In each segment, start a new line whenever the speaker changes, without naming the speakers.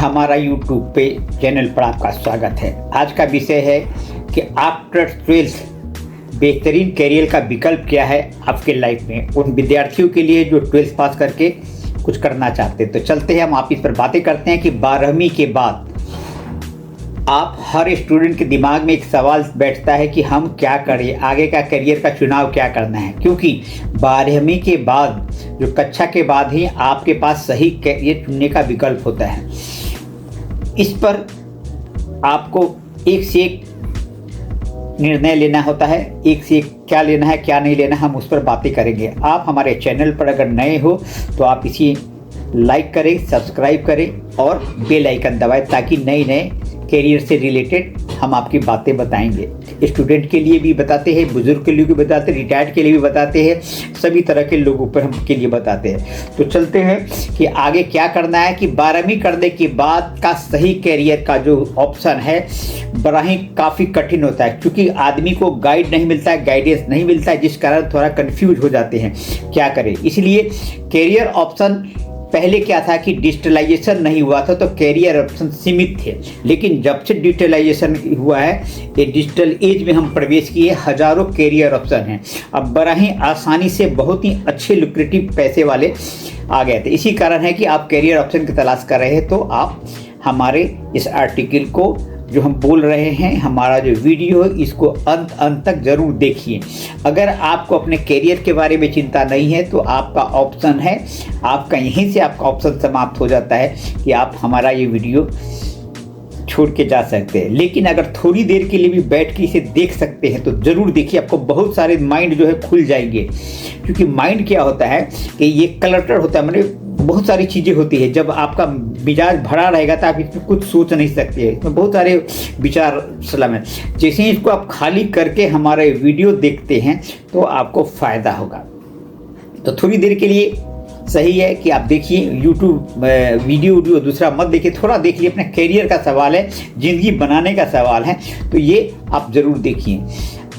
हमारा यूट्यूब पे चैनल पर आपका स्वागत है। आज का विषय है कि आफ्टर 12th बेहतरीन करियर का विकल्प क्या है आपके लाइफ में, उन विद्यार्थियों के लिए जो 12th पास करके कुछ करना चाहते हैं। तो चलते हैं, हम आप इस पर बातें करते हैं कि 12वीं के बाद आप हर स्टूडेंट के दिमाग में एक सवाल बैठता है कि हम क्या करें, आगे का करियर का चुनाव क्या करना है, क्योंकि 12वीं के बाद जो कक्षा के बाद ही आपके पास सही करियर चुनने का विकल्प होता है। इस पर आपको एक से एक निर्णय लेना होता है, एक से एक क्या लेना है क्या नहीं लेना, हम उस पर बातें करेंगे। आप हमारे चैनल पर अगर नए हो तो आप इसी लाइक करें, सब्सक्राइब करें और बेल आइकन दबाएं ताकि नए नए करियर से रिलेटेड हम आपकी बातें बताएंगे। स्टूडेंट के लिए भी बताते हैं, बुजुर्ग के लिए भी बताते हैं, रिटायर्ड के लिए भी बताते हैं, सभी तरह के लोगों पर हम के लिए बताते हैं। तो चलते हैं कि आगे क्या करना है कि 12वीं करने के बाद का सही करियर का जो ऑप्शन है बड़ा ही काफ़ी कठिन होता है, क्योंकि आदमी को गाइड नहीं मिलता है, गाइडेंस नहीं मिलता है, जिस कारण थोड़ा कन्फ्यूज हो जाते हैं क्या करें। इसलिए करियर ऑप्शन पहले क्या था कि डिजिटलाइजेशन नहीं हुआ था तो कैरियर ऑप्शन सीमित थे, लेकिन जब से डिजिटलाइजेशन हुआ है, ये डिजिटल एज में हम प्रवेश किए, हजारों कैरियर ऑप्शन हैं। अब बड़ा ही आसानी से बहुत ही अच्छे लुक्रेटिव पैसे वाले आ गए थे। इसी कारण है कि आप कैरियर ऑप्शन की तलाश कर रहे हैं तो आप हमारे इस आर्टिकल को जो हम बोल रहे हैं, हमारा जो वीडियो है, इसको अंत तक जरूर देखिए। अगर आपको अपने करियर के बारे में चिंता नहीं है तो आपका ऑप्शन है, आपका यहीं से आपका ऑप्शन समाप्त हो जाता है कि आप हमारा ये वीडियो छोड़ के जा सकते हैं। लेकिन अगर थोड़ी देर के लिए भी बैठ के इसे देख सकते हैं तो ज़रूर देखिए, आपको बहुत सारे माइंड जो है खुल जाएंगे। क्योंकि माइंड क्या होता है कि ये क्लटर होता है, मतलब बहुत सारी चीज़ें होती है। जब आपका मिजाज भरा रहेगा तो आप इसमें कुछ सोच नहीं सकते, इसमें बहुत सारे विचार सलाम है। जैसे ही इसको आप खाली करके हमारे वीडियो देखते हैं तो आपको फ़ायदा होगा। तो थोड़ी देर के लिए सही है कि आप देखिए, यूट्यूब वीडियो दूसरा मत देखिए, थोड़ा देखिए। अपने करियर का सवाल है, ज़िंदगी बनाने का सवाल है, तो ये आप ज़रूर देखिए।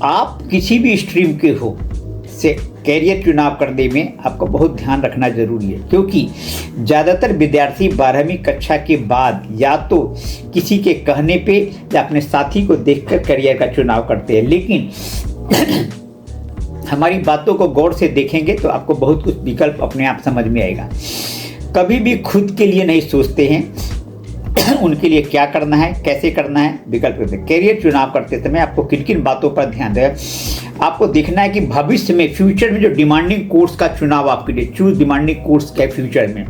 आप किसी भी स्ट्रीम के हो से कैरियर चुनाव करने में आपको बहुत ध्यान रखना जरूरी है, क्योंकि ज़्यादातर विद्यार्थी 12वीं कक्षा के बाद या तो किसी के कहने पे या अपने साथी को देखकर करियर का चुनाव करते हैं। लेकिन हमारी बातों को गौर से देखेंगे तो आपको बहुत कुछ विकल्प अपने आप समझ में आएगा। कभी भी खुद के लिए नहीं सोचते हैं उनके लिए क्या करना है, कैसे करना है, विकल्प करते हैं। कैरियर चुनाव करते समय आपको किन किन बातों पर ध्यान दें। आपको देखना है कि भविष्य में, फ्यूचर में जो डिमांडिंग कोर्स का चुनाव आपके लिए, चूज डिमांडिंग कोर्स के फ्यूचर में।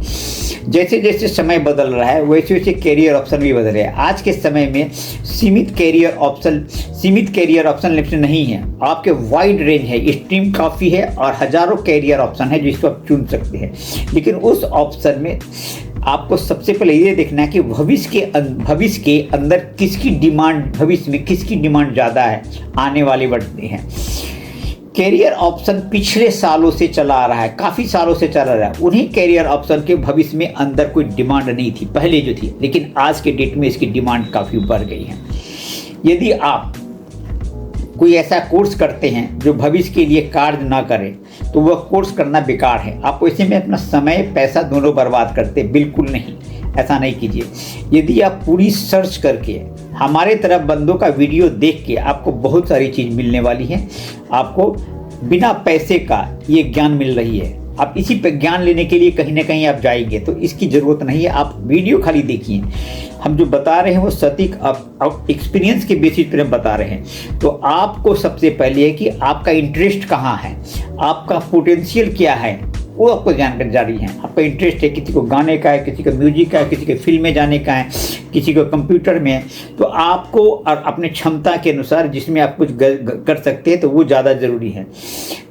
जैसे जैसे समय बदल रहा है वैसे वैसे कैरियर ऑप्शन भी बदल रहे हैं। आज के समय में सीमित कैरियर ऑप्शन नहीं है, आपके वाइड रेंज है, स्ट्रीम काफ़ी है और हजारों कैरियर ऑप्शन है जिसको आप चुन सकते हैं। लेकिन उस ऑप्शन में आपको सबसे पहले ये देखना है कि भविष्य के अंदर किसकी डिमांड, भविष्य में किसकी डिमांड ज़्यादा है, आने वाले वर्ष में है। कैरियर ऑप्शन पिछले सालों से चला आ रहा है, काफ़ी सालों से चला रहा है। उन्हीं कैरियर ऑप्शन के भविष्य में अंदर कोई डिमांड नहीं थी पहले जो थी, लेकिन आज के डेट में इसकी डिमांड काफ़ी बढ़ गई है। यदि आप कोई ऐसा कोर्स करते हैं जो भविष्य के लिए कार्य ना करे तो वह कोर्स करना बेकार है। आप ऐसे में अपना समय पैसा दोनों बर्बाद करते, बिल्कुल नहीं, ऐसा नहीं कीजिए। यदि आप पूरी सर्च करके हमारे तरफ बंदों का वीडियो देख के, आपको बहुत सारी चीज़ मिलने वाली है। आपको बिना पैसे का ये ज्ञान मिल रही है। आप इसी पे ज्ञान लेने के लिए कहीं ना कहीं आप जाएंगे तो इसकी ज़रूरत नहीं है। आप वीडियो खाली देखिए, हम जो बता रहे हैं वो सटीक एक्सपीरियंस के बेसिस पर हम बता रहे हैं। तो आपको सबसे पहले है कि आपका इंटरेस्ट कहाँ है, आपका पोटेंशियल क्या है, वो आपको जानकारी है। आपका इंटरेस्ट है, किसी को गाने का है, किसी को म्यूजिक का है, किसी को फिल्म में जाने का है, किसी को कंप्यूटर में है। तो आपको अपने क्षमता के अनुसार जिसमें आप कुछ कर सकते हैं तो वो ज़्यादा ज़रूरी है।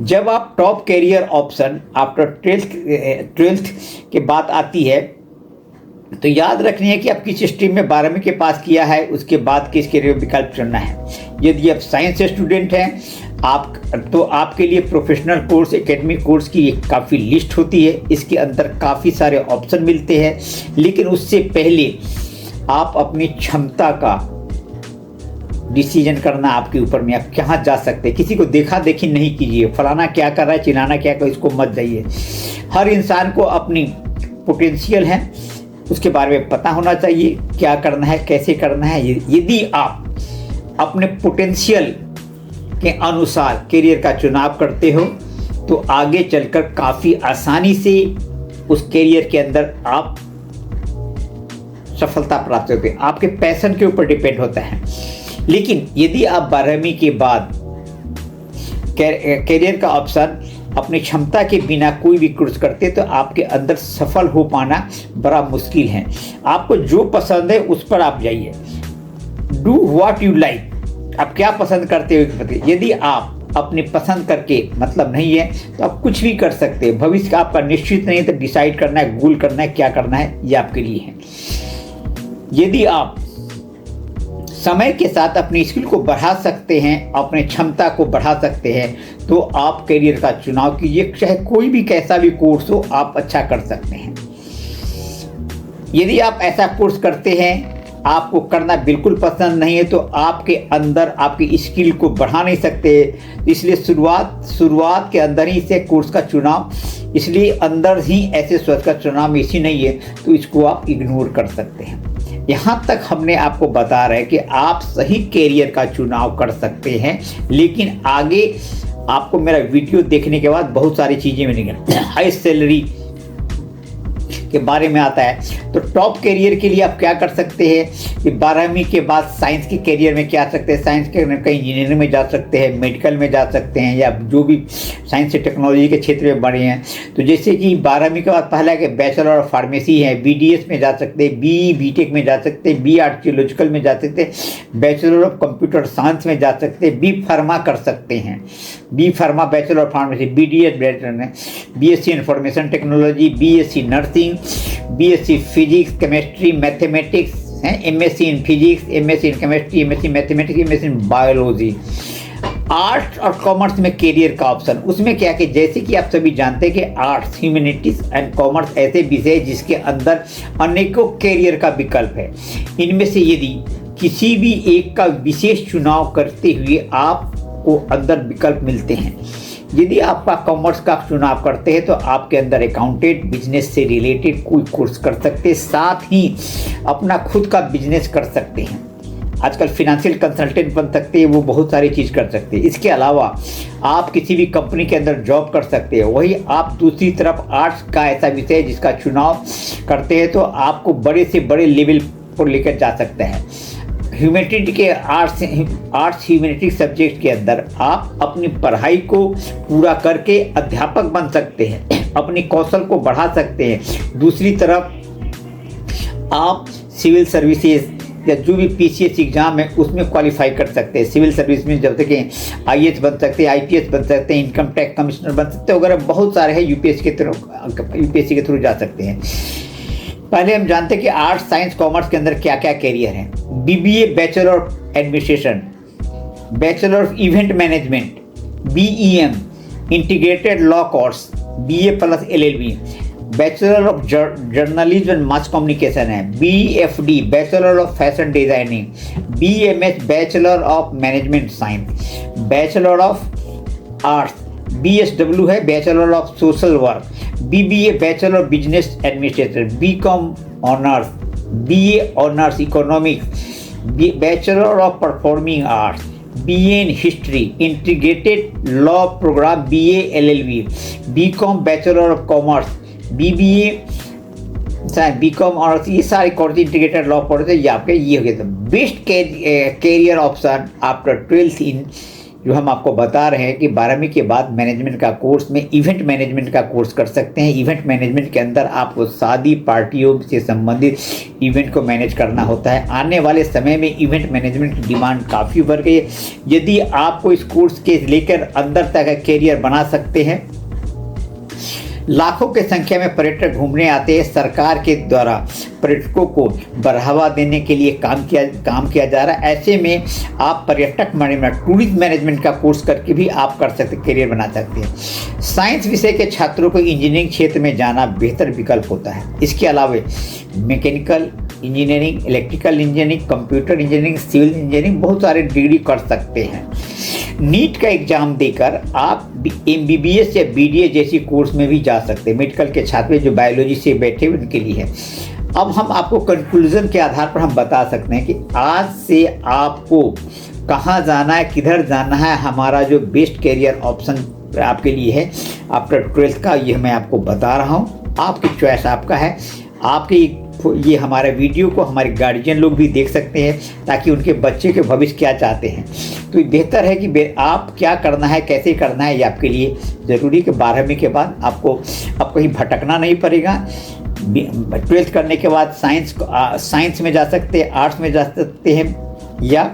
जब आप top career option after 12th के बाद आती है तो याद रखनी है कि आप किस स्ट्रीम में 12वीं के पास किया है, उसके बाद किस कैरियर विकल्प चुनना है। यदि आप साइंस स्टूडेंट हैं तो आपके लिए प्रोफेशनल कोर्स, एकेडमिक कोर्स की एक काफ़ी लिस्ट होती है। इसके अंदर काफ़ी सारे ऑप्शन मिलते हैं, लेकिन उससे पहले आप अपनी क्षमता का डिसीजन करना आपके ऊपर में, आप कहाँ जा सकते हैं। किसी को देखा देखी नहीं कीजिए, फलाना क्या कर रहा है, चिल्लाना क्या कर, इसको मत जाइए। हर इंसान को अपनी पोटेंशियल है, उसके बारे में पता होना चाहिए, क्या करना है, कैसे करना है। यदि आप अपने पोटेंशियल के अनुसार करियर का चुनाव करते हो तो आगे चलकर काफ़ी आसानी से उस करियर के अंदर आप सफलता प्राप्त होते हैं। आपके पैशन के ऊपर डिपेंड होता है। लेकिन यदि आप 12वीं के बाद करियर का ऑप्शन अपनी क्षमता के बिना कोई भी कोर्स करते तो आपके अंदर सफल हो पाना बड़ा मुश्किल है। आपको जो पसंद है उस पर आप जाइए। Do what you like. आप क्या पसंद करते हो। यदि आप अपने पसंद करके मतलब नहीं है तो आप कुछ भी कर सकते हैं। भविष्य का आपका निश्चित नहीं है तो डिसाइड करना है, गोल करना है, क्या करना है, ये आपके लिए है। यदि आप समय के साथ अपनी स्किल को बढ़ा सकते हैं, अपने क्षमता को बढ़ा सकते हैं, तो आप करियर का चुनाव कीजिए। चाहे कोई भी कैसा भी कोर्स हो, आप अच्छा कर सकते हैं। यदि आप ऐसा कोर्स करते हैं, आपको करना बिल्कुल पसंद नहीं है, तो आपके अंदर आपकी स्किल को बढ़ा नहीं सकते। इसलिए शुरुआत के अंदर ही से कोर्स का चुनाव, इसलिए अंदर ही ऐसे सोच का चुनाव इसी नहीं है, तो इसको आप इग्नोर कर सकते हैं। यहाँ तक हमने आपको बता रहे हैं कि आप सही करियर का चुनाव कर सकते हैं, लेकिन आगे आपको मेरा वीडियो देखने के बाद बहुत सारी चीज़ें मिलेंगी। हाई सैलरी के बारे में आता है। तो टॉप करियर के लिए आप क्या कर सकते हैं कि 12वीं के बाद साइंस के करियर में क्या सकते हैं। साइंस के कहीं इंजीनियरिंग में जा सकते हैं, मेडिकल में जा सकते हैं, या जो भी साइंस से टेक्नोलॉजी के क्षेत्र में बढ़े हैं। तो जैसे कि 12वीं के बाद पहला कि बैचलर ऑफ फार्मेसी है, BDS में जा सकते हैं, BTech में जा सकते हैं, B आर्कियोलॉजिकल में जा सकते हैं, बैचलर ऑफ कंप्यूटर साइंस में जा सकते हैं, B फार्मा कर सकते हैं, B pharma bachelor of pharmacy, BDS bachelor, BSc information technology, BSc nursing, BSc physics chemistry mathematics है, MSc in physics, MSc in chemistry, MSc mathematics, MSc in biology. Arts और commerce में career का option, उसमें क्या कि जैसे कि आप सभी जानते हैं कि आर्ट्स, ह्यूमैनिटीज एंड कॉमर्स ऐसे विषय जिसके अंदर अनेकों करियर का विकल्प है। इनमें से यदि किसी भी एक का विशेष चुनाव करते हुए आपको अंदर विकल्प मिलते हैं। यदि आपका कॉमर्स का चुनाव करते हैं तो आपके अंदर अकाउंटेंट, बिजनेस से रिलेटेड कोई कोर्स कर सकते हैं, साथ ही अपना खुद का बिजनेस कर सकते हैं। आजकल फिनेंशियल कंसल्टेंट बन सकते हैं, वो बहुत सारी चीज़ कर सकते हैं। इसके अलावा आप किसी भी कंपनी के अंदर जॉब कर सकते हैं। वही आप दूसरी तरफ आर्ट्स का ऐसा विषय जिसका चुनाव करते हैं तो आपको बड़े से बड़े लेवल पर लेकर जा सकते हैं। ह्यूमैनिटी के आर्ट्स ह्यूमैनिटी सब्जेक्ट के अंदर आप अपनी पढ़ाई को पूरा करके अध्यापक बन सकते हैं, अपनी कौशल को बढ़ा सकते हैं। दूसरी तरफ आप सिविल सर्विसेज या जो भी PCS एग्जाम है उसमें क्वालिफाई कर सकते हैं। सिविल सर्विस में जब तक IAS बन सकते हैं, IPS बन सकते हैं, इनकम टैक्स कमिश्नर बन सकते हैं वगैरह, बहुत सारे हैं। UPSC के थ्रू जा सकते हैं। पहले हम जानते हैं कि आर्ट्स, साइंस, कॉमर्स के अंदर क्या क्या कैरियर है। BBA bachelor of administration, bachelor of event management, BEM integrated law course, BA plus LLB, bachelor of journalism and mass communication है, BFD bachelor of fashion designing, BMS bachelor of management science, bachelor of arts, BSW है bachelor of social work, BBA bachelor of business administration, BCom honours, BA honours economics, bachelor of performing arts, BA in history, integrated law programme, BA LLB, BCom bachelor of commerce, BBA BCom और ये सारे course integrated law course है। ये आपके ये हो गया। तो best career option after 12th इन जो हम आपको बता रहे हैं कि 12वीं के बाद मैनेजमेंट का कोर्स में इवेंट मैनेजमेंट का कोर्स कर सकते हैं। इवेंट मैनेजमेंट के अंदर आपको शादी पार्टियों से संबंधित इवेंट को मैनेज करना होता है। आने वाले समय में इवेंट मैनेजमेंट की डिमांड काफ़ी बढ़ गई है। यदि आपको इस कोर्स के लेकर अंदर तक कैरियर बना सकते हैं। लाखों की संख्या में पर्यटक घूमने आते हैं। सरकार के द्वारा पर्यटकों को बढ़ावा देने के लिए काम किया जा रहा है। ऐसे में आप पर्यटक मैनेजमेंट, टूरिज्म मैनेजमेंट का कोर्स करके भी आप कर सकते, करियर बना सकते हैं। साइंस विषय के छात्रों को इंजीनियरिंग क्षेत्र में जाना बेहतर विकल्प होता है। इसके अलावा mechanical engineering, electrical engineering, computer engineering, civil engineering बहुत सारे डिग्री कर सकते हैं। नीट का एग्जाम देकर आप MBBS या BDA जैसी कोर्स में भी जा सकते हैं। मेडिकल के छात्र जो बायोलॉजी से बैठे उनके लिए है। अब हम आपको कंक्लूजन के आधार पर हम बता सकते हैं कि आज से आपको कहाँ जाना है, किधर जाना है, हमारा जो बेस्ट कैरियर ऑप्शन आपके लिए है आफ्टर 12th का, ये मैं आपको बता रहा हूँ। आपकी चॉइस आपका है। आपके ये हमारे वीडियो को हमारे गार्जियन लोग भी देख सकते हैं ताकि उनके बच्चे के भविष्य क्या चाहते हैं। तो बेहतर है कि आप क्या करना है, कैसे करना है, ये आपके लिए ज़रूरी कि 12वीं के बाद आपको अब कहीं भटकना नहीं पड़ेगा। 12th करने के बाद साइंस में जा सकते हैं, आर्ट्स में जा सकते हैं, या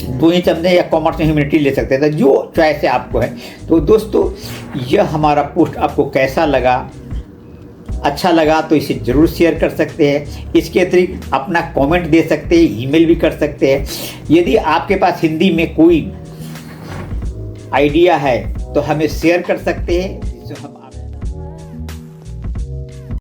दो ही चलते हैं, या कॉमर्स में ह्यूमैनिटी ले सकते हैं, तो जो चॉइस है आपको है। तो दोस्तों, यह हमारा पोस्ट आपको कैसा लगा, अच्छा लगा तो इसे ज़रूर शेयर कर सकते हैं। इसके अतिरिक्त अपना कमेंट दे सकते हैं, ईमेल भी कर सकते हैं। यदि आपके पास हिंदी में कोई आइडिया है तो हमें शेयर कर सकते हैं।